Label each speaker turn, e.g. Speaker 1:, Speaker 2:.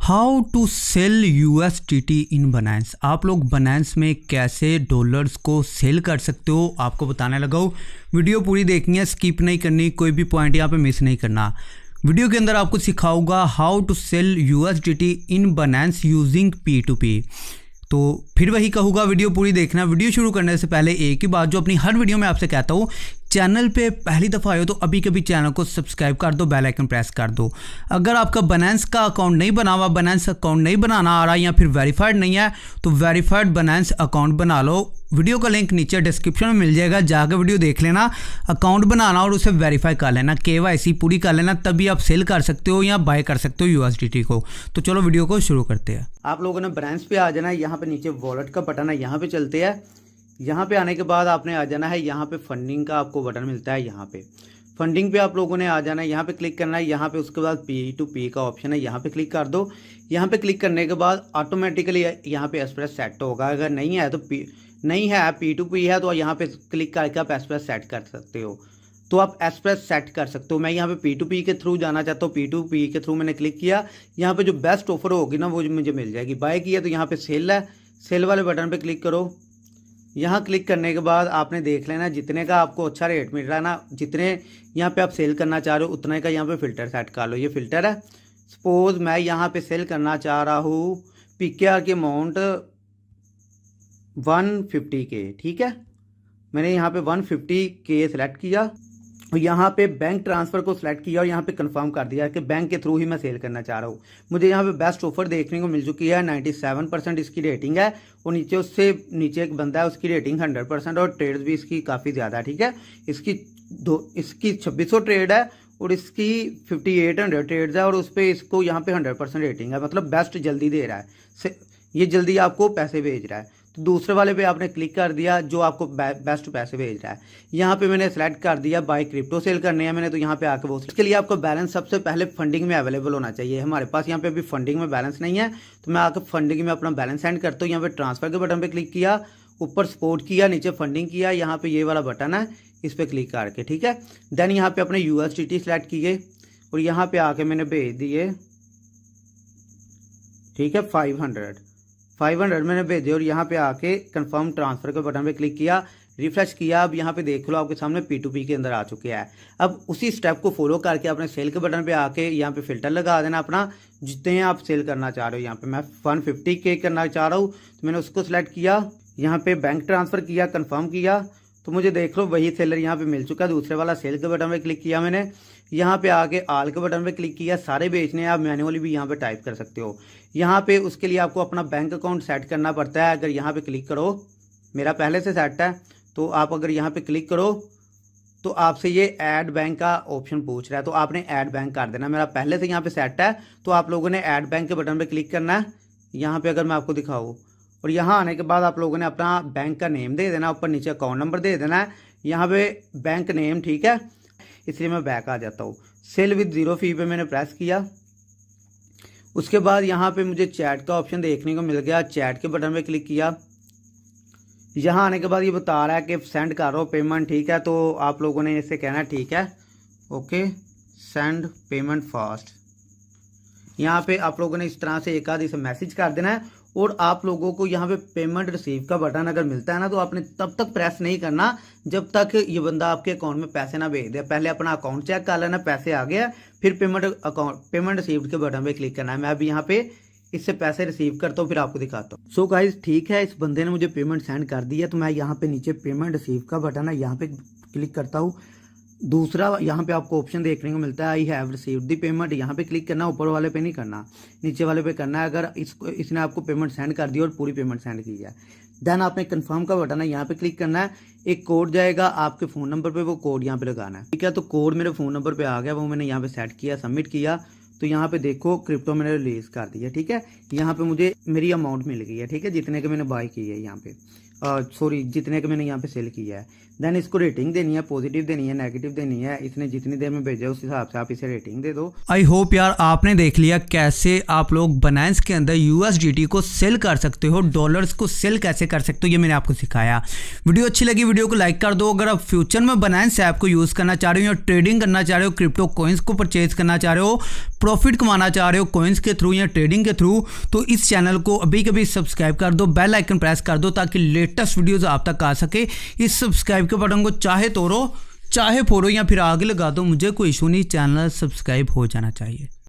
Speaker 1: How to sell USDT in बनांस। आप लोग बनांस में कैसे डॉलर्स को सेल कर सकते हो आपको बताने लगा हूँ। वीडियो पूरी देखनी है, स्किप नहीं करनी, कोई भी पॉइंट यहाँ पे मिस नहीं करना। वीडियो के अंदर आपको सिखाऊंगा how to sell USDT in Binance using P2P। तो फिर वही कहूँगा, वीडियो पूरी देखना। वीडियो शुरू करने से पहले एक ही बात जो अपनी हर वीडियो में आपसे कहता हूँ, चैनल पे पहली दफ़ा आए हो तो अभी कभी चैनल को सब्सक्राइब कर दो, बेल आइकन प्रेस कर दो। अगर आपका बनांस का अकाउंट नहीं बना हुआ, बनांस अकाउंट नहीं बनाना आ रहा या फिर वेरीफाइड नहीं है तो वेरीफाइड बनांस अकाउंट बना लो। वीडियो का लिंक नीचे डिस्क्रिप्शन में मिल जाएगा, जाकर वीडियो देख लेना। अकाउंट बनाना और उसे वेरीफाई कर लेना, KYC पूरी कर लेना, तभी आप सेल कर सकते हो या बाय कर सकते हो USDT को। तो चलो वीडियो को शुरू करते हैं।
Speaker 2: आप लोगों ने बनांस पे आ जाना है, यहाँ पे नीचे वॉलेट का बटन है, यहाँ पे चलते हैं। यहाँ पे आने के बाद आपने आ जाना है, यहाँ पे फंडिंग का आपको बटन मिलता है। यहाँ पे फंडिंग पे आप लोगों ने आ जाना है, यहाँ पे क्लिक करना है। यहाँ पे उसके बाद P2P का ऑप्शन है, यहाँ पे क्लिक कर दो। यहाँ पे क्लिक करने के बाद ऑटोमेटिकली यहाँ पे एक्सप्रेस सेट होगा। अगर नहीं है तो नहीं है, P2P है तो यहाँ पे क्लिक करके आप एक्सप्रेस सेट कर सकते हो। तो आप एक्सप्रेस सेट कर सकते हो। मैं यहाँ पे P2P के थ्रू जाना चाहता हूँ, P2P के थ्रू मैंने क्लिक किया। यहाँ पे जो बेस्ट ऑफर होगी ना वो मुझे मिल जाएगी। बाय किया तो यहाँ पे सेल है, सेल वाले बटन पे क्लिक करो। यहाँ क्लिक करने के बाद आपने देख लेना जितने का आपको अच्छा रेट मिल रहा है ना, जितने यहाँ पे आप सेल करना चाह रहे हो उतने का यहाँ पे फ़िल्टर सेट कर लो। ये फ़िल्टर है। सपोज मैं यहाँ पे सेल करना चाह रहा हूँ PKR की अमाउंट 150K, ठीक है। मैंने यहाँ पे 150K सेलेक्ट किया और यहाँ पे बैंक ट्रांसफ़र को सिलेक्ट किया और यहाँ पे कंफर्म कर दिया कि बैंक के थ्रू ही मैं सेल करना चाह रहा हूँ। मुझे यहाँ पे बेस्ट ऑफर देखने को मिल चुकी है, 97% इसकी रेटिंग है और नीचे उससे नीचे एक बंदा है उसकी रेटिंग 100% और ट्रेड्स भी इसकी काफ़ी ज़्यादा है, ठीक है। इसकी 2600 ट्रेड है और इसकी 5800 ट्रेड्स है और उस पर इसको यहाँ पे 100% रेटिंग है, मतलब बेस्ट जल्दी दे रहा है, ये जल्दी आपको पैसे भेज रहा है। तो दूसरे वाले पे आपने क्लिक कर दिया जो आपको बेस्ट पैसे भेज रहा है। यहाँ पे मैंने सेलेक्ट कर दिया बाय क्रिप्टो सेल करने हैं मैंने, तो यहाँ पे आके वो इसके लिए आपको बैलेंस सबसे पहले फंडिंग में अवेलेबल होना चाहिए। हमारे पास यहाँ पे अभी फंडिंग में बैलेंस नहीं है, तो मैं आके फंडिंग में अपना बैलेंस सेंड करता हूँ। यहाँ पे ट्रांसफर के बटन पर क्लिक किया, ऊपर सपोर्ट किया, नीचे फंडिंग किया, यहाँ पे ये वाला बटन है इस पर क्लिक करके, ठीक है। देन यहाँ पे अपने USDT सेलेक्ट किए और यहाँ पे आके मैंने भेज दिए, ठीक है, 500 मैंने भेजे और यहाँ पे आके कंफर्म ट्रांसफर के बटन पे क्लिक किया, रिफ्रेश किया। अब यहाँ पे देख लो आपके सामने P2P के अंदर आ चुके हैं। अब उसी स्टेप को फॉलो करके अपने सेल के बटन पे आके यहाँ पे फिल्टर लगा देना अपना, जितने आप सेल करना चाह रहे हो। यहाँ पे मैं 150K करना चाह रहा हूँ तो मैंने उसको सिलेक्ट किया, यहाँ पे बैंक ट्रांसफ़र किया, कन्फर्म किया, तो मुझे देख लो वही सेलर यहाँ पे मिल चुका है। दूसरे वाला सेल के बटन पे क्लिक किया मैंने, यहाँ पे आके आल के बटन पे क्लिक किया। सारे बेचने हैं, आप मैन्युअली भी यहाँ पे टाइप कर सकते हो। यहाँ पे उसके लिए आपको अपना बैंक अकाउंट सेट करना पड़ता है। अगर यहाँ पे क्लिक करो, मेरा पहले से सेट है, तो आप अगर यहाँ पे क्लिक करो तो आपसे ये ऐड बैंक का ऑप्शन पूछ रहा है, तो आपने ऐड बैंक कर देना। मेरा पहले से यहाँ पे सेट है, तो आप लोगों ने ऐड बैंक के बटन पे क्लिक करना है। यहाँ पे अगर मैं आपको दिखाऊँ और यहाँ आने के बाद आप लोगों ने अपना बैंक का नेम दे देना, ऊपर नीचे अकाउंट नंबर दे देना है, यहाँ पे बैंक नेम, ठीक है। इसलिए मैं बैक आ जाता हूँ। सेल विद 0 फी पे मैंने प्रेस किया। उसके बाद यहाँ पे मुझे चैट का ऑप्शन देखने को मिल गया, चैट के बटन पे क्लिक किया। यहाँ आने के बाद ये बता रहा है कि सेंड कर रहा हो पेमेंट, ठीक है। तो आप लोगों ने इससे कहना है ठीक है, ओके, सेंड पेमेंट फास्ट। यहाँ पे आप लोगों ने इस तरह से एक आध इसे मैसेज कर देना है और आप लोगों को यहाँ पे पेमेंट रिसीव का बटन अगर मिलता है ना, तो आपने तब तक प्रेस नहीं करना जब तक ये बंदा आपके अकाउंट में पैसे ना भेज दे। पहले अपना अकाउंट चेक कर लेना, पैसे आ गया, फिर पेमेंट रिसीव्ड के बटन पे क्लिक करना है। मैं अभी यहाँ पे इससे पैसे रिसीव करता हूँ, फिर आपको दिखाता हूँ। सो गाइस, ठीक है, इस बंदे ने मुझे पेमेंट सेंड कर दी है, तो मैं यहाँ पे नीचे पेमेंट रिसीव का बटन है, यहाँ पे क्लिक करता हूँ। दूसरा यहाँ पे आपको ऑप्शन देखने को मिलता है, I have received the payment, यहाँ पे क्लिक करना, ऊपर वाले पे नहीं करना, नीचे वाले पे करना है। अगर इसने आपको पेमेंट सेंड कर दी और पूरी पेमेंट सेंड की है, देन आपने कंफर्म का बटन है, यहाँ पे क्लिक करना है। एक कोड जाएगा आपके फ़ोन नंबर पे, वो कोड यहाँ पे लगाना है, ठीक है। तो कोड मेरे फ़ोन नंबर पे आ गया, वो मैंने यहाँ पे सेट किया, सबमिट किया। तो यहाँ पे देखो क्रिप्टो मैंने रिलीज़ कर दिया, ठीक है। यहाँ पे मुझे मेरी अमाउंट मिल गई है, ठीक है, जितने के मैंने बाय की है यहाँ पे, सॉरी, जितने के मैंने यहाँ पे सेल किया है। देन इसको रेटिंग देनी है, पॉजिटिव देनी है, नेगेटिव देनी है। इसने जितनी देर में भेजा उस हिसाब से आप इसे रेटिंग दे दो।
Speaker 1: आई होप यार आपने देख लिया कैसे आप लोग बनांस के अंदर USDT को सेल कर सकते हो, डॉलर्स को सेल कैसे कर सकते हो, ये मैंने आपको सिखाया। वीडियो अच्छी लगी वीडियो को लाइक कर दो। अगर आप फ्यूचर में बनांस ऐप को यूज़ करना चाह रहे हो या ट्रेडिंग करना चाह रहे हो, क्रिप्टो कॉइन्स को परचेज करना चाह रहे हो, प्रॉफिट कमाना चाह रहे हो कॉइन्स के थ्रू या ट्रेडिंग के थ्रू, तो इस चैनल को अभी कभी सब्सक्राइब कर दो, बेल आइकन प्रेस कर दो ताकि लेटेस्ट वीडियोस आप तक आ सके। इस सब्सक्राइब के बटन को चाहे तोड़ो चाहे फोड़ो या फिर आगे लगा दो, मुझे कोई इशू नहीं, चैनल सब्सक्राइब हो जाना चाहिए।